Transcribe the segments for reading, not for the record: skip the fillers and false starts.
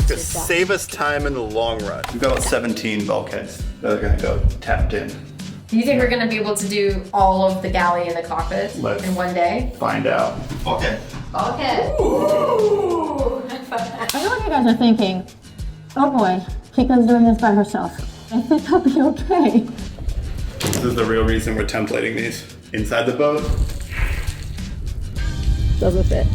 to save us time in the long run. We've got about 17 bulkheads that are gonna go tapped in. Do you think we're gonna be able to do all of the galley and the cockpit in one day? Find out. Okay. Okay. I know what you guys are thinking. Oh boy, Chica's doing this by herself. I think I'll be okay. This is the real reason we're templating these. Inside the boat. Doesn't fit.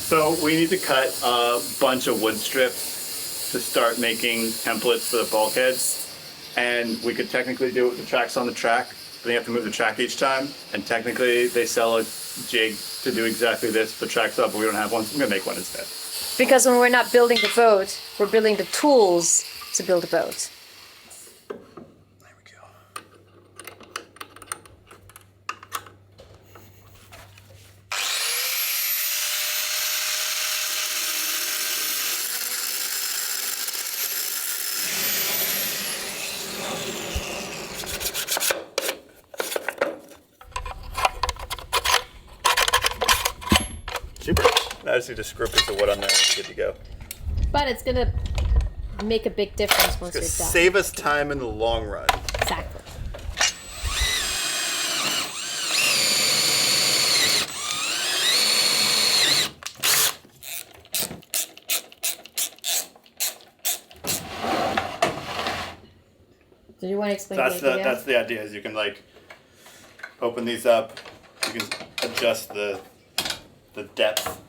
So we need to cut a bunch of wood strips to start making templates for the bulkheads. And we could technically do it with the tracks on the track, but you have to move the track each time. And technically they sell a jig to do exactly this. The track's up, but we don't have one, so I'm gonna make one instead. Because when we're not building the boat, we're building the tools to build a boat. There we go. Super. Now I just need a screw piece of wood on there and it's good to go. But it's gonna make a big difference once you're done. Save us time in the long run. Exactly. Do you want to explain That's the idea? that's the idea. Is you can like open these up. You can adjust the depth.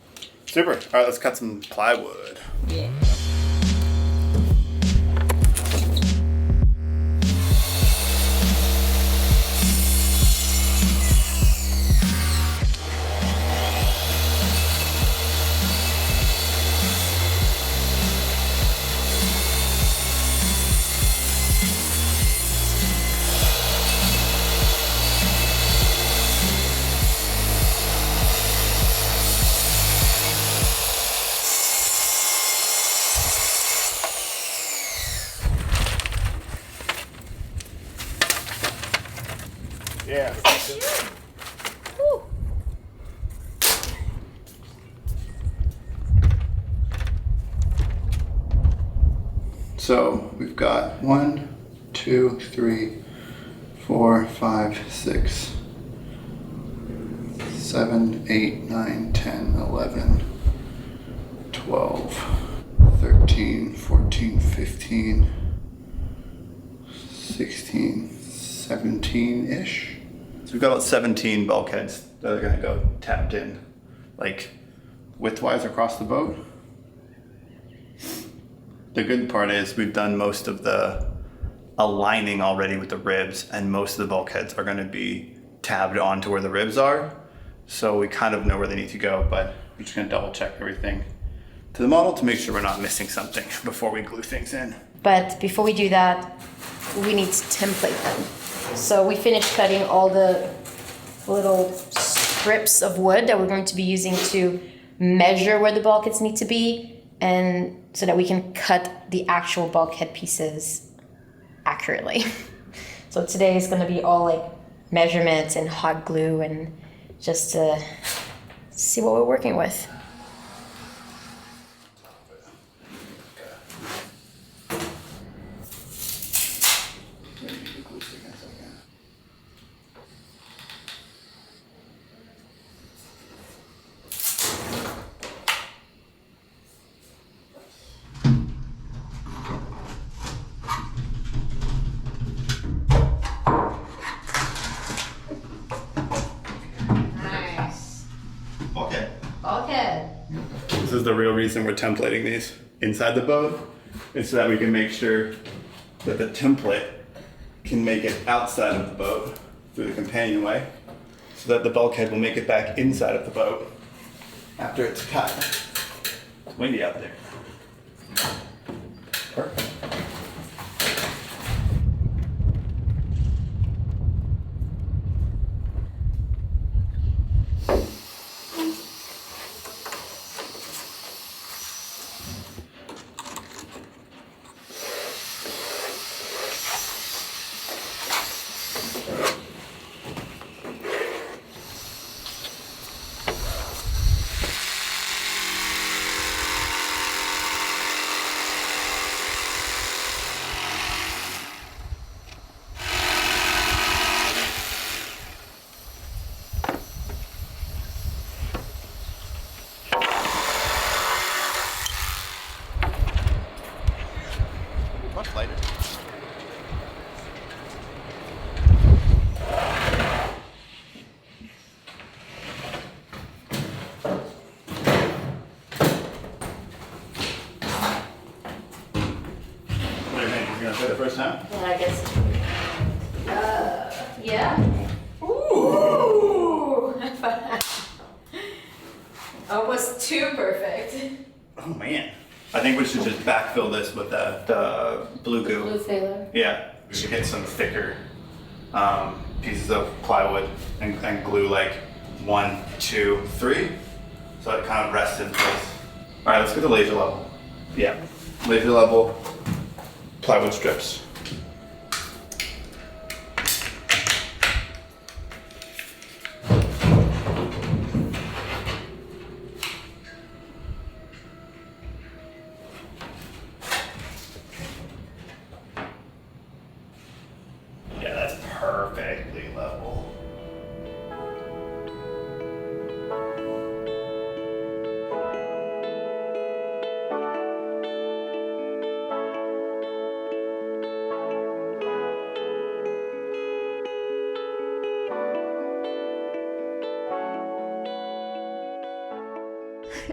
Super. All right, let's cut some plywood. Yeah. Yeah. Woo. So we've got 1, 2, 3, 4, 5, 6, 7, 8, 9, 10, 11, 12, 13, 14, 15, 16, 17-ish. So we've got about 17 bulkheads that are gonna go tapped in, like widthwise across the boat. The good part is we've done most of the aligning already with the ribs, and most of the bulkheads are gonna be tabbed onto where the ribs are. So we kind of know where they need to go, but we're just gonna double check everything to the model to make sure we're not missing something before we glue things in. But before we do that, we need to template them. So we finished cutting all the little strips of wood that we're going to be using to measure where the bulkheads need to be, and so that we can cut the actual bulkhead pieces accurately. So today is going to be all like measurements and hot glue and just to see what we're working with. Bulkhead. This is the real reason we're templating these inside the boat, is so that we can make sure that the template can make it outside of the boat through the companionway, so that the bulkhead will make it back inside of the boat after it's cut. It's windy out there. Perfect. Much lighter. What do you think? You're gonna fit the first time? Yeah, I guess. Yeah. Ooh! Almost too perfect. Oh man. I think we should just backfill this with that blue goo. Blue filler. Yeah. We should get some thicker pieces of plywood and glue like 1, 2, 3. So it kind of rests in place. All right, let's get the laser level. Yeah. Laser level plywood strips. Yeah, that's perfectly level.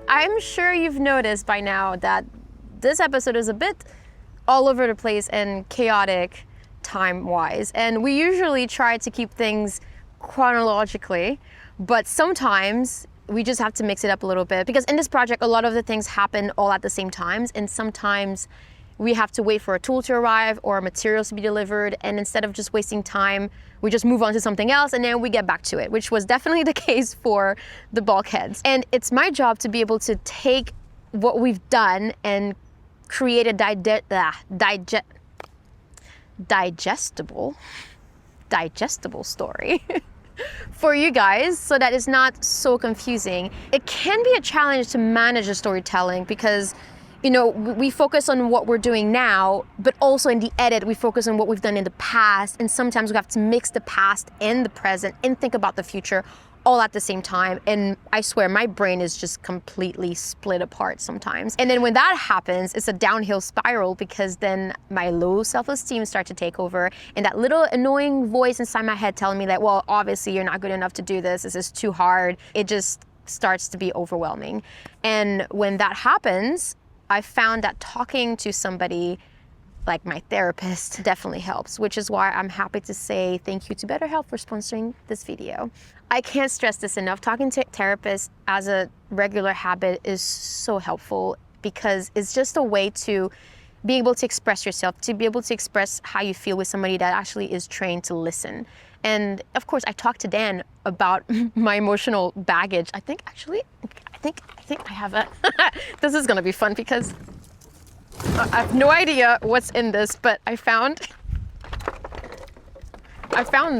I'm sure you've noticed by now that this episode is a bit all over the place and chaotic time-wise. And we usually try to keep things chronologically, but sometimes we just have to mix it up a little bit because in this project, a lot of the things happen all at the same times, and sometimes we have to wait for a tool to arrive or materials to be delivered, and instead of just wasting time, we just move on to something else and then we get back to it, which was definitely the case for the bulkheads. And it's my job to be able to take what we've done and create a digestible story for you guys so that it's not so confusing. It can be a challenge to manage the storytelling because you know, we focus on what we're doing now, but also in the edit, we focus on what we've done in the past. And sometimes we have to mix the past and the present and think about the future all at the same time. And I swear my brain is just completely split apart sometimes. And then when that happens, it's a downhill spiral because then my low self-esteem starts to take over. And that little annoying voice inside my head telling me that, well, obviously you're not good enough to do this. This is too hard. It just starts to be overwhelming. And when that happens, I found that talking to somebody like my therapist definitely helps, which is why I'm happy to say thank you to BetterHelp for sponsoring this video. I can't stress this enough. Talking to a therapist as a regular habit is so helpful because it's just a way to be able to express yourself, to be able to express how you feel with somebody that actually is trained to listen. And of course, I talked to Dan about my emotional baggage. I think I have a, this is gonna be fun because I have no idea what's in this, but I found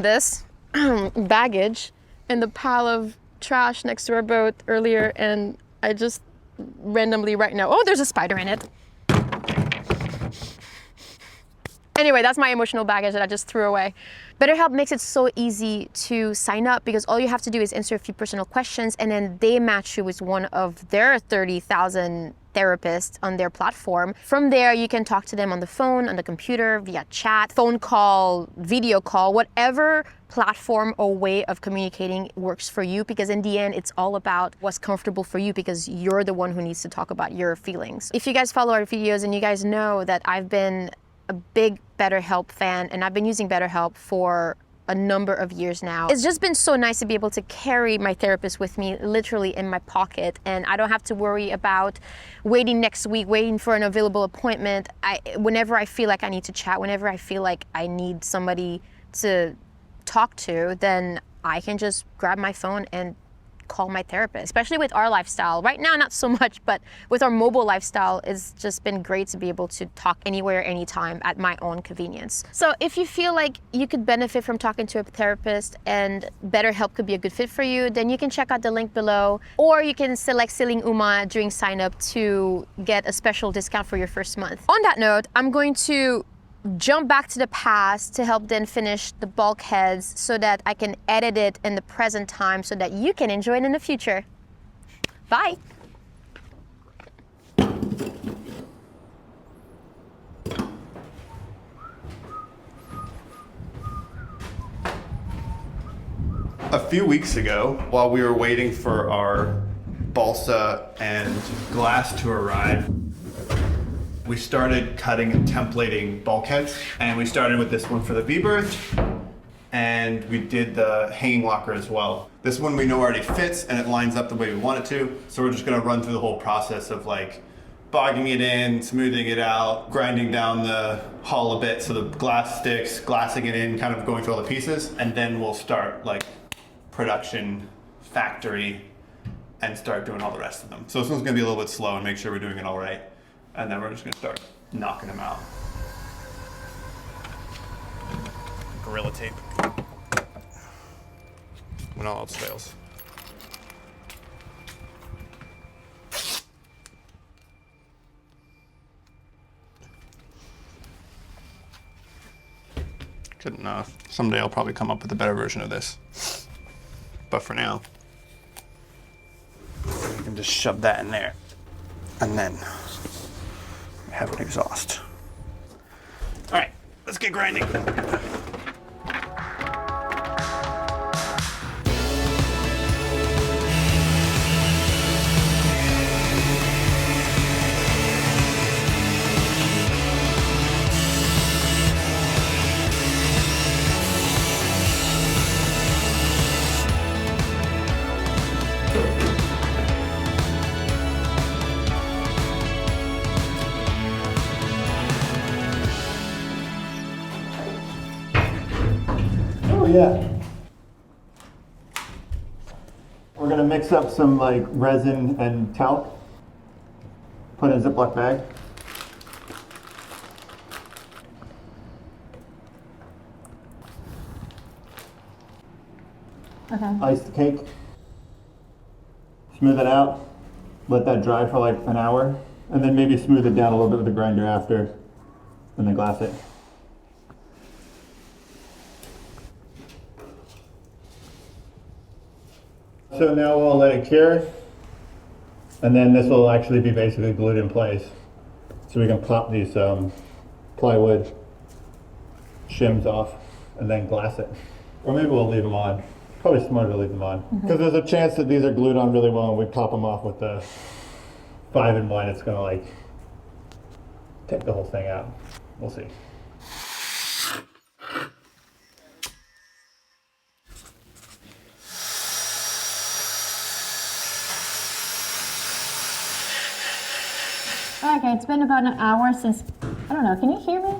this baggage in the pile of trash next to our boat earlier, and I just randomly right now, oh, there's a spider in it. Anyway, that's my emotional baggage that I just threw away. BetterHelp makes it so easy to sign up because all you have to do is answer a few personal questions and then they match you with one of their 30,000 therapists on their platform. From there, you can talk to them on the phone, on the computer, via chat, phone call, video call, whatever platform or way of communicating works for you, because in the end, it's all about what's comfortable for you because you're the one who needs to talk about your feelings. If you guys follow our videos and you guys know that I've been a big BetterHelp fan and I've been using BetterHelp for a number of years now. It's just been so nice to be able to carry my therapist with me literally in my pocket, and I don't have to worry about waiting next week, waiting for an available appointment. Whenever I feel like I need to chat, whenever I feel like I need somebody to talk to, then I can just grab my phone and call my therapist, especially with our lifestyle. Right now, not so much, but with our mobile lifestyle, it's just been great to be able to talk anywhere, anytime at my own convenience. So if you feel like you could benefit from talking to a therapist and BetterHelp could be a good fit for you, then you can check out the link below, or you can select Celine Uma during sign up to get a special discount for your first month. On that note, I'm going to jump back to the past to help then finish the bulkheads so that I can edit it in the present time so that you can enjoy it in the future. Bye. A few weeks ago, while we were waiting for our balsa and glass to arrive, we started cutting and templating bulkheads, and we started with this one for the V-berth, and we did the hanging locker as well. This one we know already fits and it lines up the way we want it to, so we're just gonna run through the whole process of like bogging it in, smoothing it out, grinding down the hull a bit so the glass sticks, glassing it in, kind of going through all the pieces, and then we'll start like production, factory, and start doing all the rest of them. So this one's gonna be a little bit slow and make sure we're doing it all right. And then we're just gonna start knocking them out. Gorilla tape. When all else fails. Good enough. Someday I'll probably come up with a better version of this. But for now, we can just shove that in there. And then have an exhaust. All right, let's get grinding. Yeah. We're gonna mix up some like resin and talc, put in a Ziploc bag. Okay. Ice the cake, smooth it out, let that dry for like an hour, and then maybe smooth it down a little bit with the grinder after, and then glass it. So now we'll let it cure, and then this will actually be basically glued in place. So we can pop these plywood shims off and then glass it. Or maybe we'll leave them on. Probably smarter to leave them on. Because there's a chance that these are glued on really well and we pop them off with the 5-in-1, it's gonna like take the whole thing out. We'll see. Okay, it's been about an hour since, I don't know, can you hear me?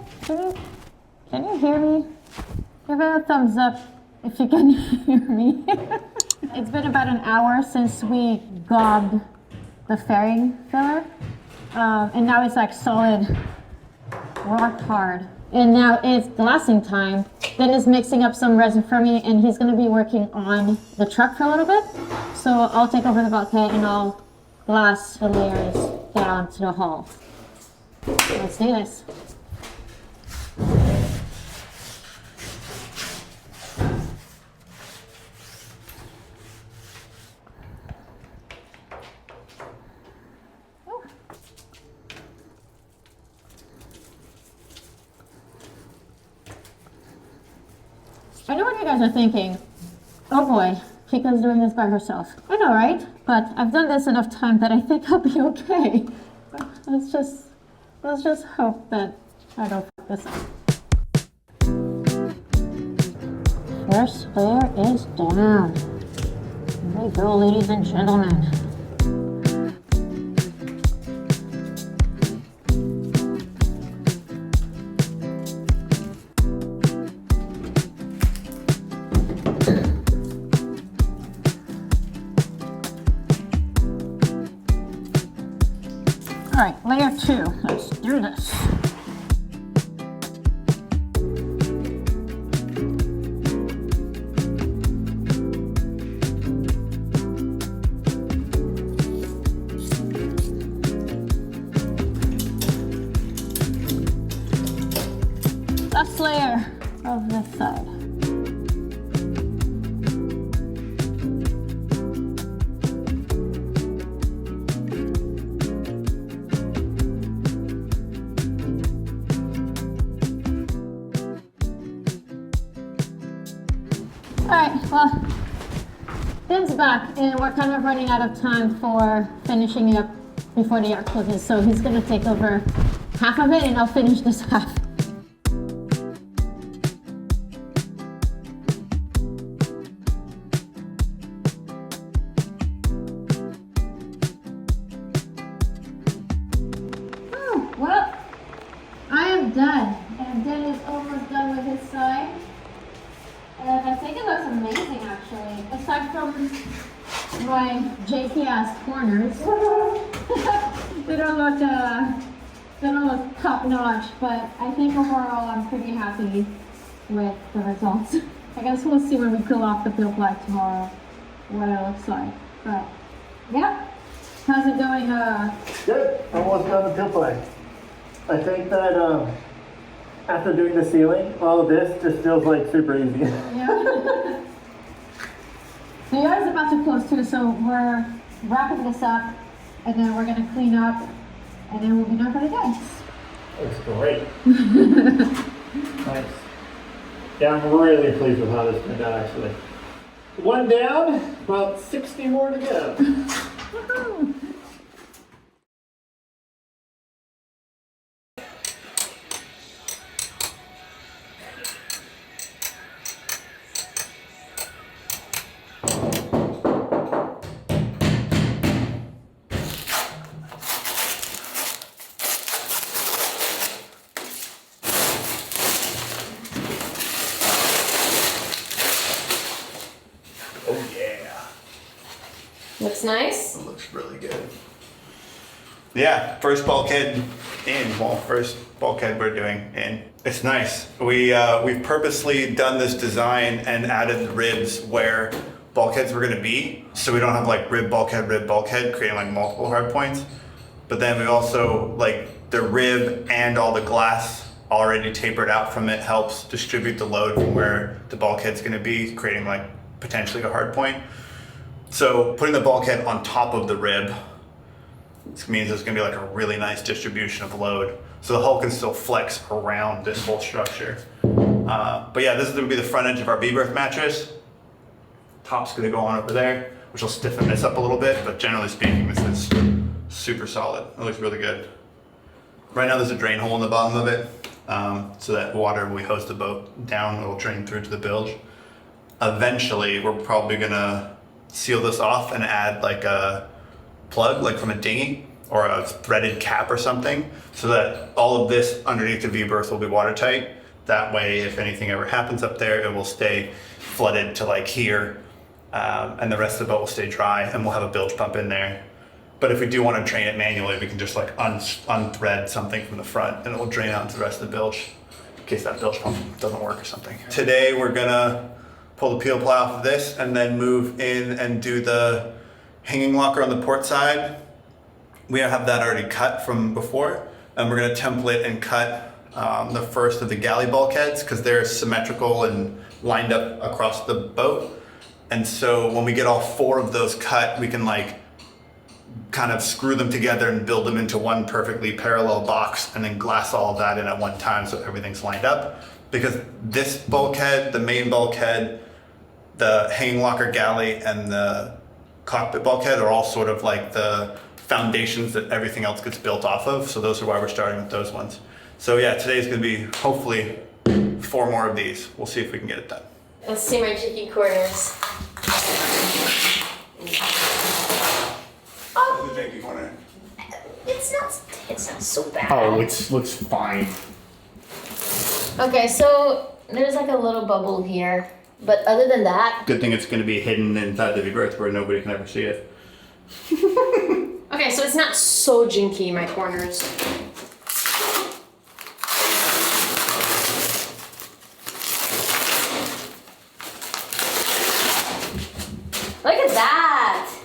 Can you hear me? Give it a thumbs up if you can hear me. It's been about an hour since we gobbed the fairing filler. And now it's like solid, rock hard. And now it's glassing time. Then it's mixing up some resin for me, and he's gonna be working on the truck for a little bit. So I'll take over the bulkhead and I'll glass the layers down to the hull. Let's do this. I know what you guys are thinking. Oh boy, Chica's doing this by herself. I know, right? But I've done this enough time that I think I'll be okay. Let's just hope that I don't f this up. First layer is down. There we go, ladies and gentlemen. right, layer 2. Let's do this. Last layer of this side. Alright, well, Ben's back and we're kind of running out of time for finishing up before the yard closes, so he's gonna take over half of it and I'll finish this half. Oh, well, I am done. And Ben is almost done with his side. And I think it looks amazing actually. Aside from my JP ass corners. they don't look top notch, but I think overall I'm pretty happy with the results. I guess we'll see when we peel off the peel black tomorrow what it looks like. But yeah. How's it going? Good. Almost done the peel play. I think that after doing the ceiling, all of this just feels like super easy. Yeah. The yard is about to close too, so we're wrapping this up and then we're gonna clean up and then we'll be done for the day. Looks great. Nice. Yeah, I'm really pleased with how this turned out actually. One down, about 60 more to go. Woohoo. Oh yeah. Looks nice. It looks really good. Yeah, first bulkhead in. Well, first bulkhead we're doing in. It's nice. We've purposely done this design and added ribs where bulkheads were gonna be, so we don't have like rib, bulkhead, creating like multiple hard points. But then we also, like the rib and all the glass already tapered out from it helps distribute the load from where the bulkhead's gonna be, creating like potentially a hard point. So putting the bulkhead on top of the rib, this means there's gonna be like a really nice distribution of load. So the hull can still flex around this whole structure. But yeah, this is gonna be the front edge of our V-berth mattress. Top's gonna go on over there, which will stiffen this up a little bit, but generally speaking, this is super solid. It looks really good. Right now there's a drain hole in the bottom of it, so that water, when we hose the boat down, it will drain through to the bilge. Eventually, we're probably gonna seal this off and add like a plug, like from a dinghy, or a threaded cap or something, so that all of this underneath the V-berth will be watertight. That way, if anything ever happens up there, it will stay flooded to like here, and the rest of the boat will stay dry, and we'll have a bilge pump in there. But if we do want to drain it manually, we can just like unthread something from the front and it will drain out into the rest of the bilge in case that bilge pump doesn't work or something. Today we're gonna pull the peel ply off of this and then move in and do the hanging locker on the port side. We have that already cut from before, and we're gonna template and cut the first of the galley bulkheads because they're symmetrical and lined up across the boat. And so when we get all 4 of those cut, we can like kind of screw them together and build them into one perfectly parallel box and then glass all of that in at one time so everything's lined up. Because this bulkhead, the main bulkhead, the hanging locker galley, and the cockpit bulkhead are all sort of like the foundations that everything else gets built off of. So those are why we're starting with those ones. So yeah, today's gonna be hopefully 4 more of these. We'll see if we can get it done. Let's see my cheeky corners. The janky corner. It's not so bad. Oh, it looks fine. Okay, so there's like a little bubble here, but other than that, Good thing it's gonna be hidden inside the V-berth where nobody can ever see it. Okay, so it's not so jinky, my corners. Look at that!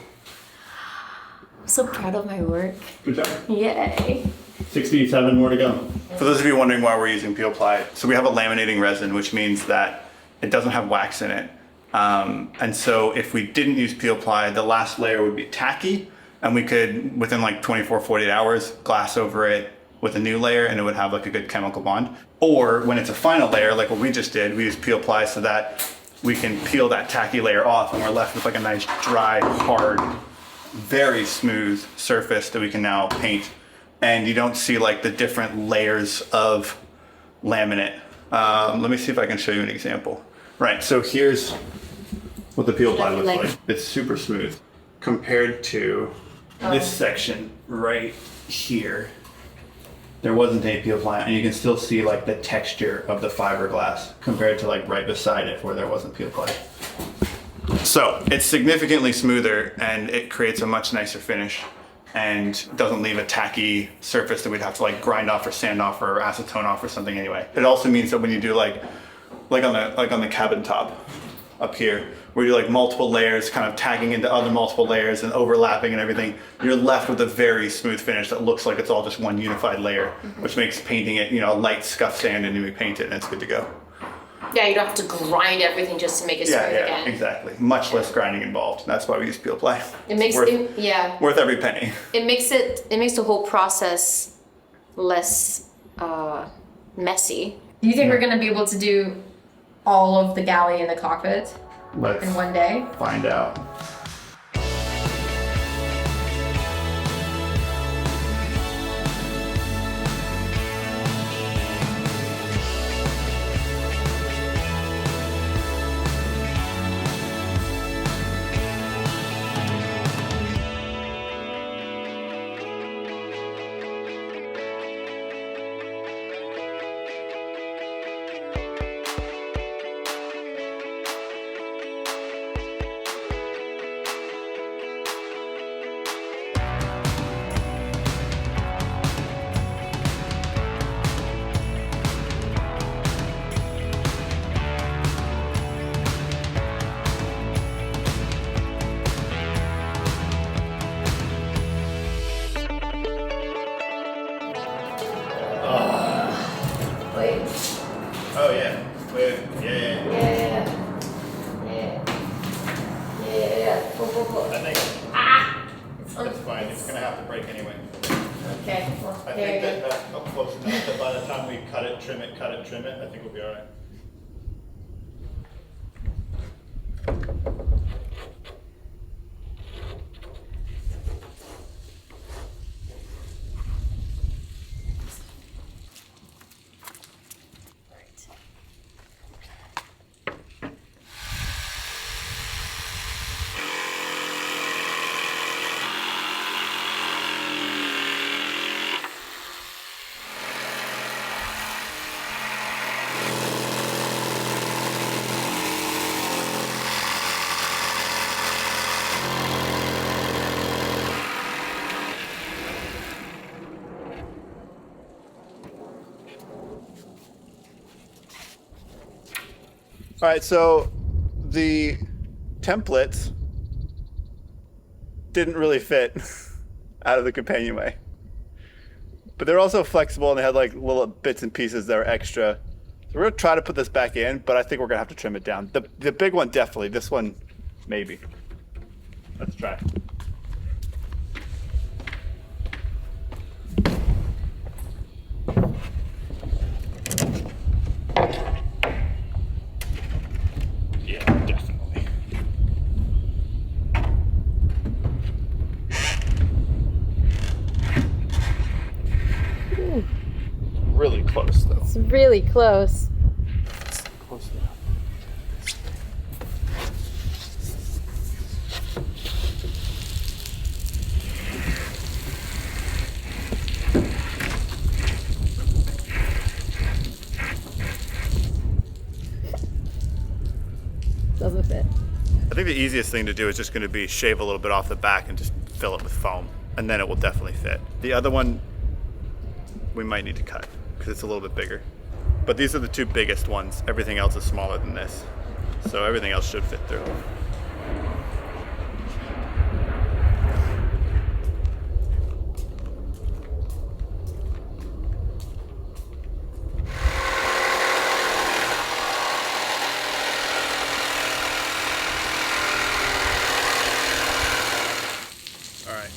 I'm so proud of my work. Good job. Yay. 67 more to go. For those of you wondering why we're using peel ply, so we have a laminating resin, which means that it doesn't have wax in it. And so if we didn't use peel ply, the last layer would be tacky, and we could, within like 24, 48 hours, glass over it with a new layer, and it would have like a good chemical bond. Or when it's a final layer, like what we just did, we use peel ply so that we can peel that tacky layer off, and we're left with like a nice, dry, hard, very smooth surface that we can now paint. And you don't see like the different layers of laminate. Let me see if I can show you an example. Right, so here's what the peel ply looks like. It's super smooth compared to this section right here. There wasn't any peel ply, and you can still see like the texture of the fiberglass compared to like right beside it where there wasn't peel ply. So it's significantly smoother, and it creates a much nicer finish and doesn't leave a tacky surface that we'd have to like grind off or sand off or acetone off or something anyway. It also means that when you do like on the cabin top up here, where you do like multiple layers kind of tagging into other multiple layers and overlapping and everything, you're left with a very smooth finish that looks like it's all just one unified layer, which makes painting it, a light scuff sand, and then we paint it and it's good to go. Yeah, you don't have to grind everything just to make it smooth again. Exactly. Much less grinding involved. That's why we use peel ply. It makes worth every penny. It makes the whole process less messy. Do you think we're gonna be able to do all of the galley in the cockpit in one day? Find out. Oh yeah. Wait. Yeah. I think that's fine. It's gonna have to break anyway. Okay. Well, I there think you go. that's close enough that by the time we cut it, trim it, I think we'll be all right. All right, so the templates didn't really fit out of the companionway, but they're also flexible and they had like little bits and pieces that are extra. So we're gonna try to put this back in, but I think we're gonna have to trim it down. The big one definitely, this one maybe. Let's try. Yeah, definitely. Really close though. It's really close. Close enough. Doesn't fit. I think the easiest thing to do is just going to be shave a little bit off the back and just fill it with foam. and then it will definitely fit. The other one, we might need to cut because it's a little bit bigger. But these are the two biggest ones. Everything else is smaller than this. So everything else should fit through. All right.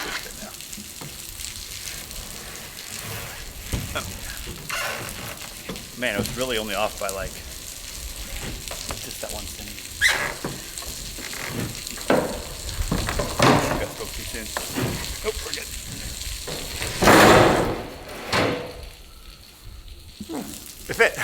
Should fit now. Oh. Man, it was really only off by like just that 1 centimeter. Got spoke too soon. Oh, we're good. It fit.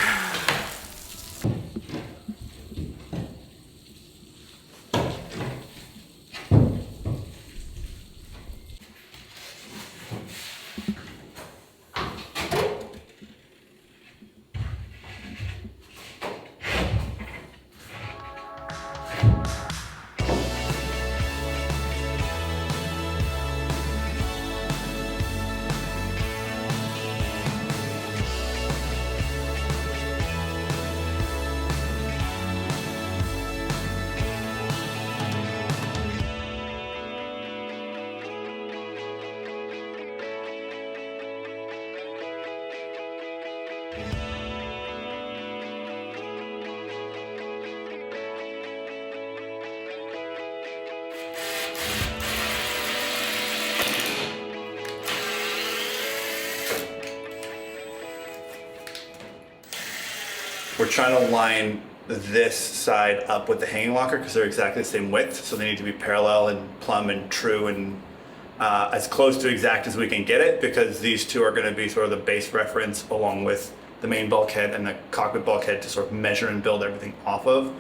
We're trying to line this side up with the hanging locker because they're exactly the same width, so they need to be parallel and plumb and true and as close to exact as we can get it, because these two are going to be sort of the base reference along with the main bulkhead and the cockpit bulkhead to sort of measure and build everything off of.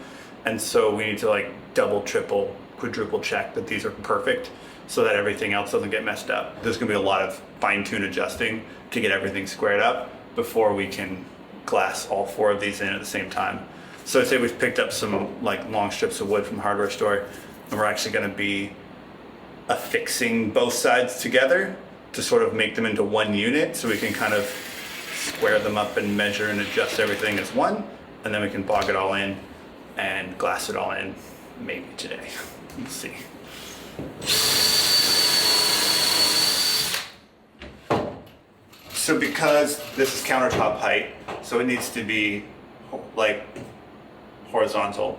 And so we need to like double, triple, quadruple check that these are perfect so that everything else doesn't get messed up. There's going to be a lot of fine-tune adjusting to get everything squared up before we can glass all 4 of these in at the same time. So say we've picked up some like long strips of wood from the hardware store, and we're actually going to be affixing both sides together to sort of make them into one unit, so we can kind of square them up and measure and adjust everything as one, and then we can bog it all in and glass it all in maybe today. Let's see. So because this is countertop height, so it needs to be like horizontal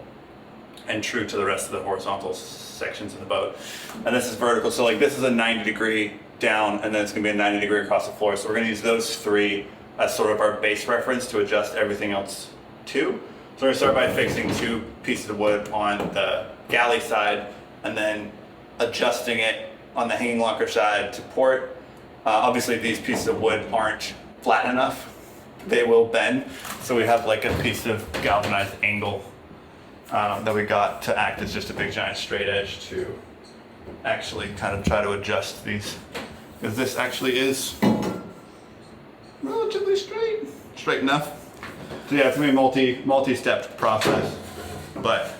and true to the rest of the horizontal sections of the boat. And this is vertical, so like this is a 90-degree down, and then it's gonna be a 90-degree across the floor. So we're gonna use those 3 as sort of our base reference to adjust everything else to. So we're gonna start by fixing 2 pieces of wood on the galley side, and then adjusting it on the hanging locker side to port. Obviously these pieces of wood aren't flat enough. They will bend. So we have like a piece of galvanized angle that we got to act as just a big giant straight edge to actually kind of try to adjust these. Because this actually is relatively straight enough. So yeah, it's gonna be a multi-step process, but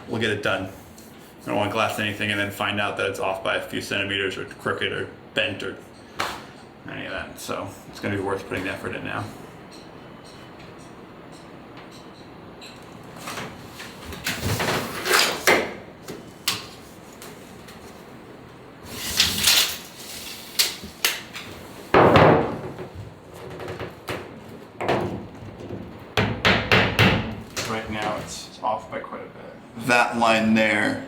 we'll get it done. I don't want to glass anything and then find out that it's off by a few centimeters or crooked or bent or any of that. So it's going to be worth putting the effort in now. Right now it's off by quite a bit. That line there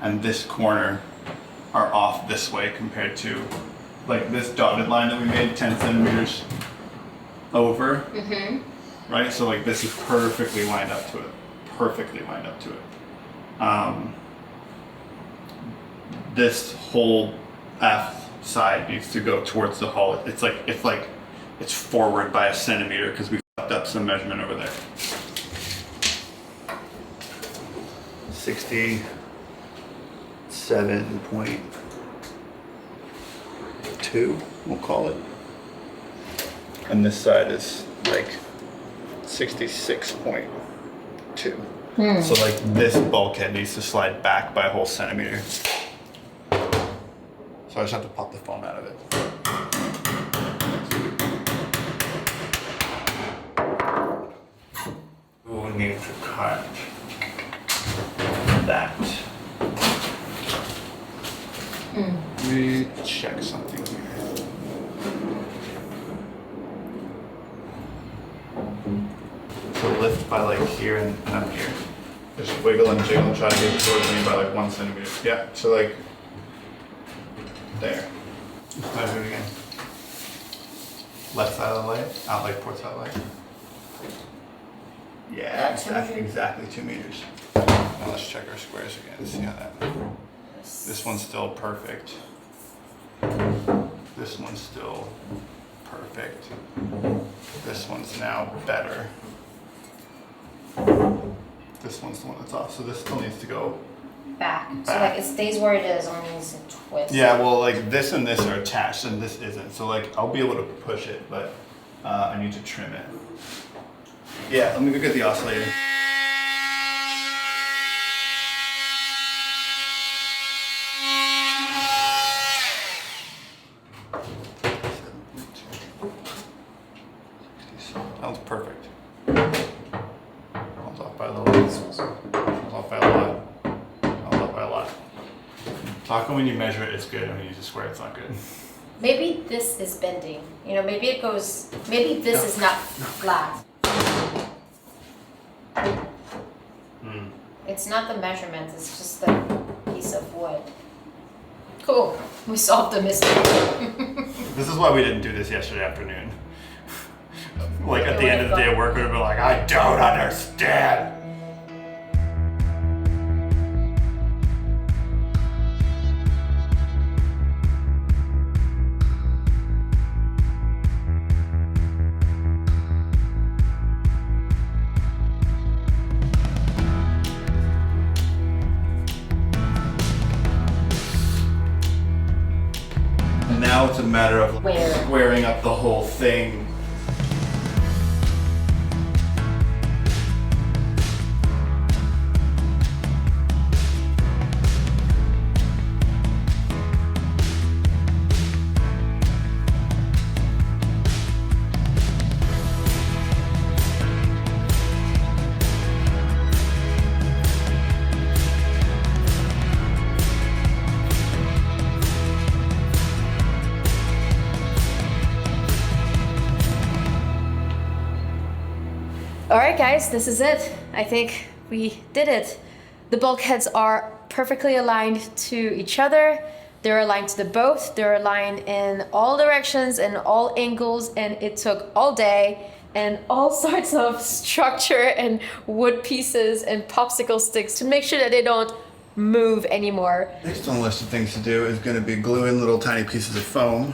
and this corner are off this way compared to like this dotted line that we made 10 centimeters over. Mm-hmm. Right? So like this is perfectly lined up to it. Perfectly lined up to it. This whole aft side needs to go towards the hull. It's forward by a centimeter because we fucked up some measurement over there. 67.2, we'll call it. And this side is like 66.2. too. So like this bulkhead needs to slide back by a whole centimeter. So I just have to pop the foam out of it. We need to cut that. Let me check something here. So lift by like here and up here. Just wiggle and jiggle and try to get towards me by like 1 centimeter. Yeah, so like there. Let's measure it again. Left side of the leg, out like port side leg. Yeah, exactly 2 meters. Now let's check our squares again. See how that. This one's still perfect. This one's still perfect. This one's now better. This one's the one that's off, so this still needs to go back. So like it stays where it is, only needs to twist. Yeah, well, like this and this are attached, and this isn't. So like I'll be able to push it, but I need to trim it. Yeah, let me go get the oscillator. That was perfect. I was off by a little. I was off by a lot. I was off by a lot. So how come when you measure it, it's good, and when you use a square, it's not good? Maybe this is bending. You know, maybe it goes. Maybe this is not flat. It's not the measurement. It's just the piece of wood. Cool. We solved the mystery. This is why we didn't do this yesterday afternoon. Like at the end of the day at work, we would have been like, I don't understand. And now it's a matter of squaring up the whole thing. All right, guys, this is it. I think we did it. The bulkheads are perfectly aligned to each other. They're aligned to the boat. They're aligned in all directions and all angles, and it took all day and all sorts of structure and wood pieces and popsicle sticks to make sure that they don't move anymore. Next on the list of things to do is going to be gluing little tiny pieces of foam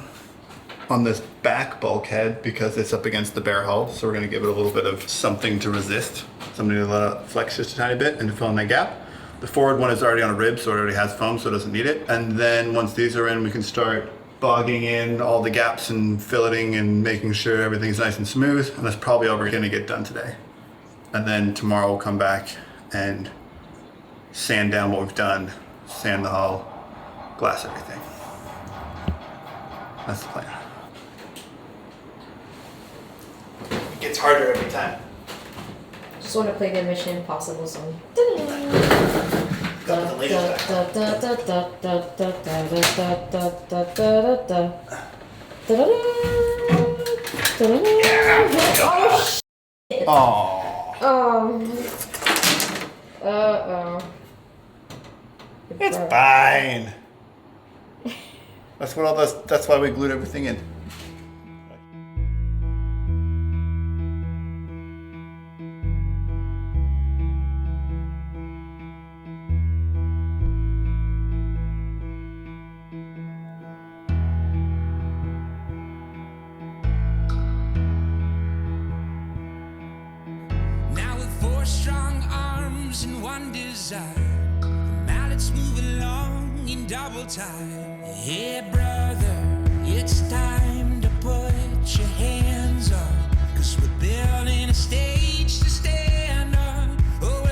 on this back bulkhead because it's up against the bare hull. So we're going to give it a little bit of something to resist, something to let it flex just a tiny bit and to fill in that gap. The forward one is already on a rib, so it already has foam, so it doesn't need it. And then once these are in, we can start bogging in all the gaps and filleting and making sure everything's nice and smooth. And that's probably all we're going to get done today. And then tomorrow we'll come back and sand down what we've done, sand the hull, glass everything. That's the plan. It gets harder every time. Just want to play the Mission Impossible song. Uh-oh. It's fine. That's what all this. That's why we glued everything in. Now with 4 strong arms and one desire, the mallets move along in double time. Hey brother, it's time to put your hands up, 'cause we're building a stage to stand on. Oh,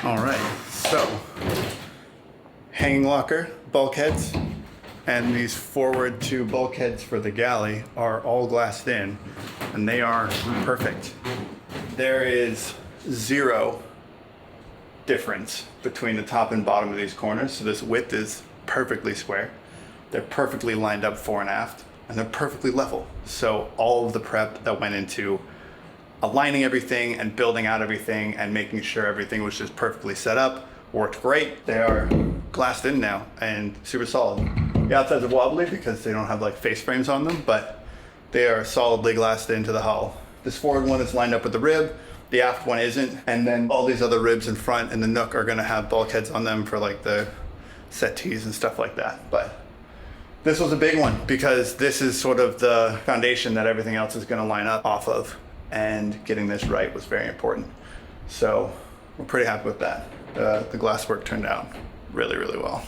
All right, so hanging locker, bulkheads, and these forward two bulkheads for the galley are all glassed in, and they are perfect. There is zero difference between the top and bottom of these corners, so this width is perfectly square. They're perfectly lined up fore and aft, and they're perfectly level. So all of the prep that went into aligning everything and building out everything and making sure everything was just perfectly set up worked great. They are glassed in now and super solid. The outsides are wobbly because they don't have like face frames on them, but they are solidly glassed into the hull. This forward one is lined up with the rib, the aft one isn't, and then all these other ribs in front and the nook are gonna have bulkheads on them for like the settees and stuff like that. But this was a big one because this is sort of the foundation that everything else is gonna line up off of, and getting this right was very important. So we're pretty happy with that. The glass work turned out really, really well.